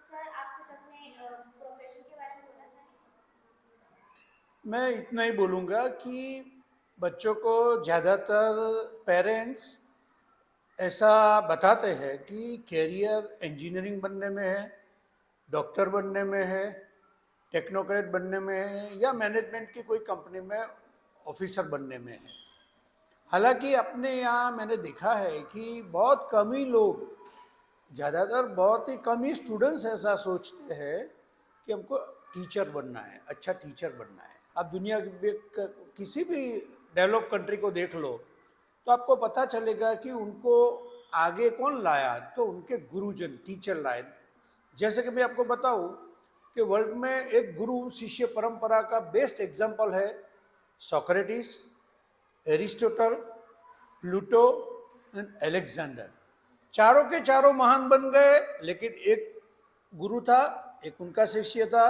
Sir आप कुछ अपने प्रोफेशन के बारे में बोलना चाहेंगे? मैं इतना ही बोलूँगा कि बच्चों को ज़्यादातर पेरेंट्स ऐसा बताते हैं कि कैरियर इंजीनियरिंग बनने में है, डॉक्टर बनने में है, टेक्नोक्रेट बनने में है या मैनेजमेंट की कोई कंपनी में ऑफिसर बनने में है। हालांकि अपने यहाँ मैंने देखा है कि बहुत कम ही लोग, ज़्यादातर बहुत ही कम ही स्टूडेंट्स ऐसा सोचते हैं कि हमको टीचर बनना है, अच्छा टीचर बनना है। आप दुनिया के किसी भी डेवलप कंट्री को देख लो तो आपको पता चलेगा कि उनको आगे कौन लाया, तो उनके गुरुजन टीचर लाए। जैसे कि मैं आपको बताऊं कि वर्ल्ड में एक गुरु शिष्य परंपरा का बेस्ट एग्जाम्पल है Socrates, Aristotle, Pluto and Alexander. चारों के चारों महान बन गए, लेकिन एक गुरु था, एक उनका शिष्य था,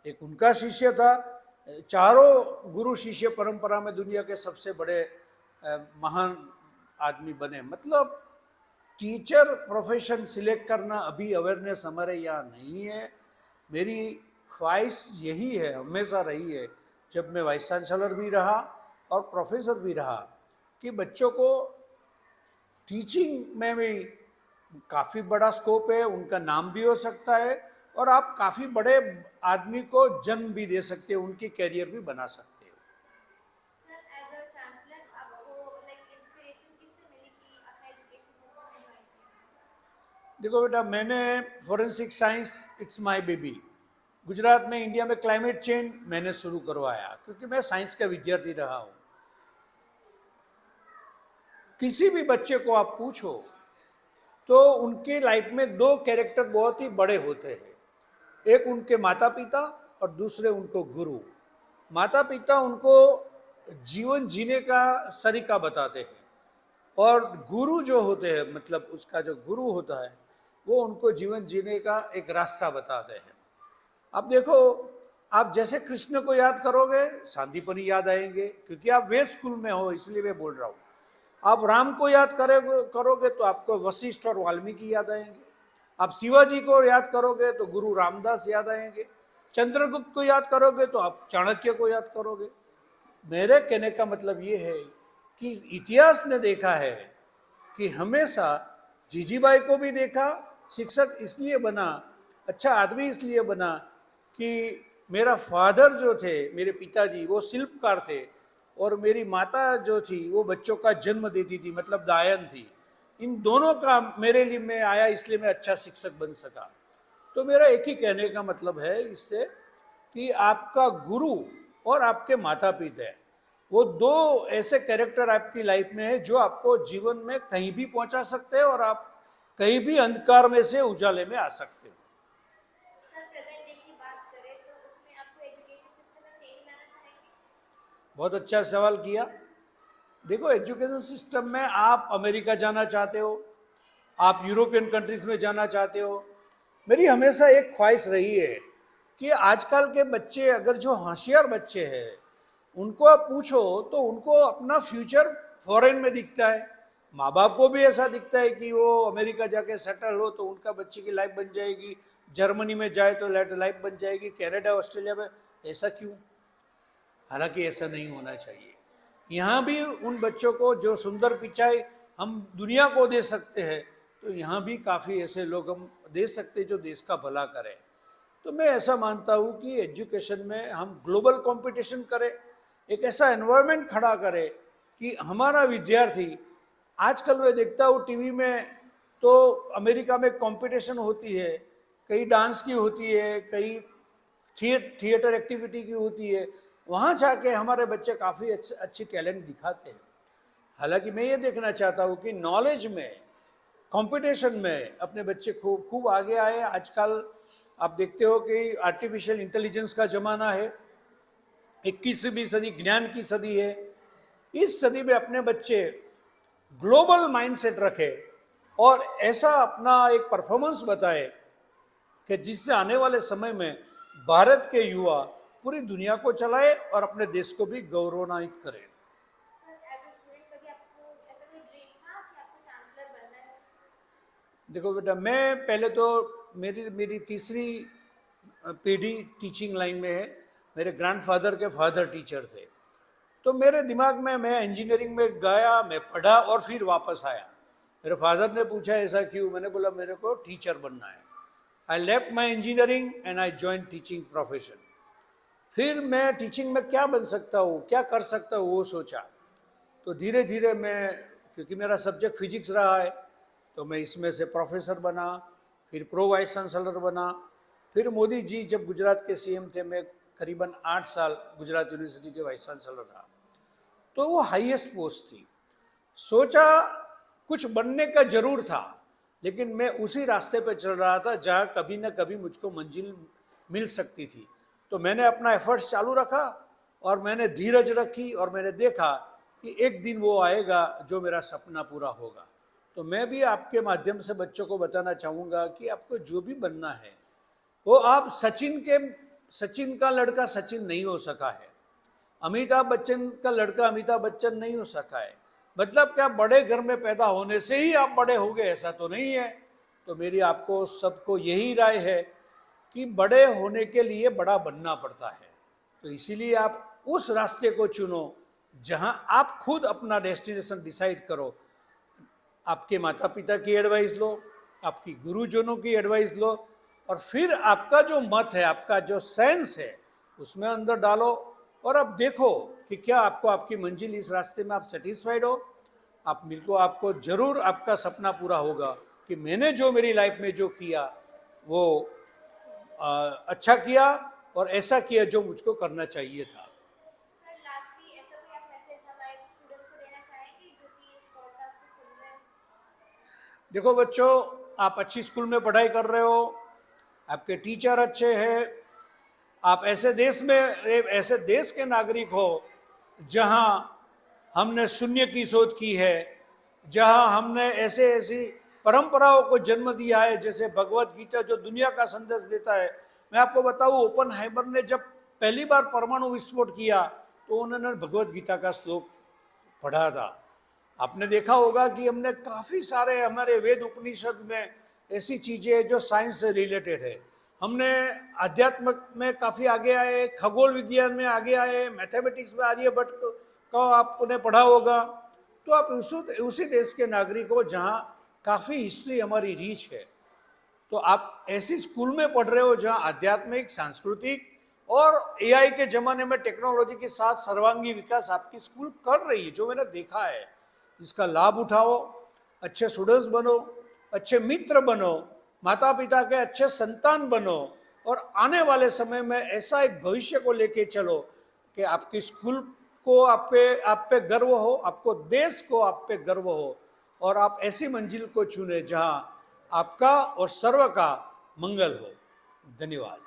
एक उनका शिष्य था। चारों गुरु शिष्य परंपरा में दुनिया के सबसे बड़े महान आदमी बने। मतलब टीचर प्रोफेशन सिलेक्ट करना अभी अवेयरनेस हमारे यहाँ नहीं है। मेरी ख्वाहिश यही है, हमेशा रही है, जब मैं वाइस चांसलर भी रहा और प्रोफेसर भी रहा, कि बच्चों को टीचिंग में भी काफ़ी बड़ा स्कोप है, उनका नाम भी हो सकता है और आप काफ़ी बड़े आदमी को जन्म भी दे सकते हो, उनकी कैरियर भी बना सकते हो। सर एज अ चांसलर आपको लाइक इंस्पिरेशन किससे मिली कि अपना एजुकेशन सिस्टम में ज्वाइन किया? देखो बेटा, मैंने forensic science it's my baby, Gujarat में इंडिया में क्लाइमेट चेंज मैंने शुरू करवाया, क्योंकि मैं साइंस का विद्यार्थी रहा हूँ। किसी भी बच्चे को आप पूछो तो उनके लाइफ में दो कैरेक्टर बहुत ही बड़े होते हैं, एक उनके माता पिता और दूसरे उनको गुरु। माता पिता उनको जीवन जीने का सलीका बताते हैं और गुरु जो होते हैं, मतलब उसका जो गुरु होता है, वो उनको जीवन जीने का एक रास्ता बताते हैं। अब देखो, आप जैसे कृष्ण को याद करोगे शांतिपनी याद आएंगे, क्योंकि आप वेद स्कूल में हो, इसलिए मैं बोल रहा हूँ। आप राम को याद करोगे तो आपको वशिष्ठ और वाल्मीकि याद आएंगे। आप शिवाजी को याद करोगे तो गुरु रामदास याद आएंगे। चंद्रगुप्त को याद करोगे तो आप चाणक्य को याद करोगे। मेरे कहने का मतलब ये है कि इतिहास ने देखा है कि हमेशा जीजीबाई को भी देखा, शिक्षक इसलिए बना, अच्छा आदमी इसलिए बना कि मेरा फादर जो थे, मेरे पिताजी, वो शिल्पकार थे और मेरी माता जो थी वो बच्चों का जन्म देती थी, मतलब दायन थी। इन दोनों का मेरे लिए मैं आया, इसलिए मैं अच्छा शिक्षक बन सका। तो मेरा एक ही कहने का मतलब है इससे कि आपका गुरु और आपके माता पिता, वो दो ऐसे कैरेक्टर आपकी लाइफ में है जो आपको जीवन में कहीं भी पहुंचा सकते हैं और आप कहीं भी अंधकार में से उजाले में आ सकते हो। सर प्रेजेंट डे की बात करें तो उसमें आपको एजुकेशन सिस्टम में चेंज लाना चाहेंगे? बहुत अच्छा सवाल किया। देखो, एजुकेशन सिस्टम में आप अमेरिका जाना चाहते हो, आप यूरोपियन कंट्रीज में जाना चाहते हो। मेरी हमेशा एक ख्वाहिश रही है कि आजकल के बच्चे, अगर जो होशियार बच्चे हैं, उनको आप पूछो तो उनको अपना फ्यूचर फॉरेन में दिखता है। माँ बाप को भी ऐसा दिखता है कि वो अमेरिका जाके सेटल हो तो उनका बच्चे की लाइफ बन जाएगी, जर्मनी में जाए तो लाइफ बन जाएगी, कनाडा ऑस्ट्रेलिया में। ऐसा क्यों? हालांकि ऐसा नहीं होना चाहिए। यहाँ भी उन बच्चों को जो सुंदर पिचाई हम दुनिया को दे सकते हैं, तो यहाँ भी काफ़ी ऐसे लोग हम दे सकते हैं जो देश का भला करें। तो मैं ऐसा मानता हूँ कि एजुकेशन में हम ग्लोबल कंपटीशन करें, एक ऐसा एनवायरनमेंट खड़ा करें कि हमारा विद्यार्थी, आजकल मैं देखता हूँ टीवी में, तो अमेरिका में कंपटीशन होती है, कई डांस की होती है, कई थिएटर एक्टिविटी की होती है। वहाँ जाके हमारे बच्चे काफ़ी अच्छी टैलेंट दिखाते हैं। हालांकि मैं ये देखना चाहता हूँ कि नॉलेज में, कंपटीशन में अपने बच्चे खूब खूब आगे आए। आजकल आप देखते हो कि आर्टिफिशियल इंटेलिजेंस का ज़माना है, 21वीं सदी ज्ञान की सदी है। इस सदी में अपने बच्चे ग्लोबल माइंडसेट रखे और ऐसा अपना एक परफॉर्मेंस बताए कि जिससे आने वाले समय में भारत के युवा पूरी दुनिया को चलाए और अपने देश को भी गौरवान्वित करें। सर एज अ स्टूडेंट कभी आपको ऐसा कोई ड्रीम था कि आपको चांसलर बनना है? देखो बेटा, मैं पहले तो मेरी मेरी तीसरी पीढ़ी टीचिंग लाइन में है। मेरे ग्रैंडफादर के फादर टीचर थे। तो मेरे दिमाग में मैं इंजीनियरिंग में गया, मैं पढ़ा और फिर वापस आया। मेरे फादर ने पूछा ऐसा क्यों, मैंने बोला मेरे को टीचर बनना है। I left my engineering and I join teaching profession. फिर मैं टीचिंग में क्या बन सकता हूँ, क्या कर सकता हूँ, वो सोचा। तो धीरे धीरे मैं, क्योंकि मेरा सब्जेक्ट फिजिक्स रहा है, तो मैं इसमें से प्रोफेसर बना, फिर प्रो वाइस चांसलर बना। फिर मोदी जी जब गुजरात के सीएम थे, मैं करीबन 8 साल गुजरात यूनिवर्सिटी के वाइस चांसलर रहा। तो वो हाईएस्ट पोस्ट थी। सोचा कुछ बनने का जरूर था, लेकिन मैं उसी रास्ते पे चल रहा था जहाँ कभी न कभी मुझको मंजिल मिल सकती थी। तो मैंने अपना एफर्ट्स चालू रखा और मैंने धीरज रखी और मैंने देखा कि एक दिन वो आएगा जो मेरा सपना पूरा होगा। तो मैं भी आपके माध्यम से बच्चों को बताना चाहूँगा कि आपको जो भी बनना है वो आप सचिन का लड़का सचिन नहीं हो सका है, अमिताभ बच्चन का लड़का अमिताभ बच्चन नहीं हो सका है। मतलब क्या बड़े घर में पैदा होने से ही आप बड़े हो गए, ऐसा तो नहीं है। तो मेरी आपको सबको यही राय है कि बड़े होने के लिए बड़ा बनना पड़ता है। तो इसीलिए आप उस रास्ते को चुनो जहां आप खुद अपना डेस्टिनेशन डिसाइड करो। आपके माता पिता की एडवाइस लो, आपकी गुरुजनों की एडवाइस लो, और फिर आपका जो मत है, आपका जो सेंस है, उसमें अंदर डालो और अब देखो कि क्या आपको आपकी मंजिल, इस रास्ते में आप सेटिस्फाइड हो। आप मिलको, आपको जरूर आपका सपना पूरा होगा कि मैंने जो मेरी लाइफ में जो किया वो अच्छा किया और ऐसा किया जो मुझको करना चाहिए था। सर लास्टली ऐसा कोई आप मैसेज हमारे स्टूडेंट्स को देना चाहेंगे जो कि इस पॉडकास्ट को सुन रहे हैं? देखो बच्चों, आप अच्छी स्कूल में पढ़ाई कर रहे हो, आपके टीचर अच्छे हैं, आप ऐसे देश के नागरिक हो जहां हमने शून्य की शोध की है, जहां हमने ऐसी परंपराओं को जन्म दिया है, जैसे भगवत गीता जो दुनिया का संदेश देता है। मैं आपको बताऊं, ओपनहाइमर ने जब पहली बार परमाणु विस्फोट किया तो उन्होंने भगवत गीता का श्लोक पढ़ा था। आपने देखा होगा कि हमने काफ़ी सारे हमारे वेद उपनिषद में ऐसी चीज़ें जो साइंस से रिलेटेड है। हमने आध्यात्म में काफ़ी आगे आए, खगोल विज्ञान में आगे आए, मैथमेटिक्स में आर्यभट्ट का आपने पढ़ा होगा। तो आप उसी देश के नागरिक हो जहाँ काफ़ी हिस्ट्री हमारी रीच है। तो आप ऐसी स्कूल में पढ़ रहे हो जहाँ आध्यात्मिक, सांस्कृतिक और एआई के ज़माने में टेक्नोलॉजी के साथ सर्वांगी विकास आपकी स्कूल कर रही है, जो मैंने देखा है। इसका लाभ उठाओ, अच्छे स्टूडेंट्स बनो, अच्छे मित्र बनो, माता पिता के अच्छे संतान बनो और आने वाले समय में ऐसा एक भविष्य को लेके चलो कि आपकी स्कूल को आप पे गर्व हो, आपको देश को आप पे गर्व हो, और आप ऐसी मंजिल को चुने जहां आपका और सर्व का मंगल हो। धन्यवाद।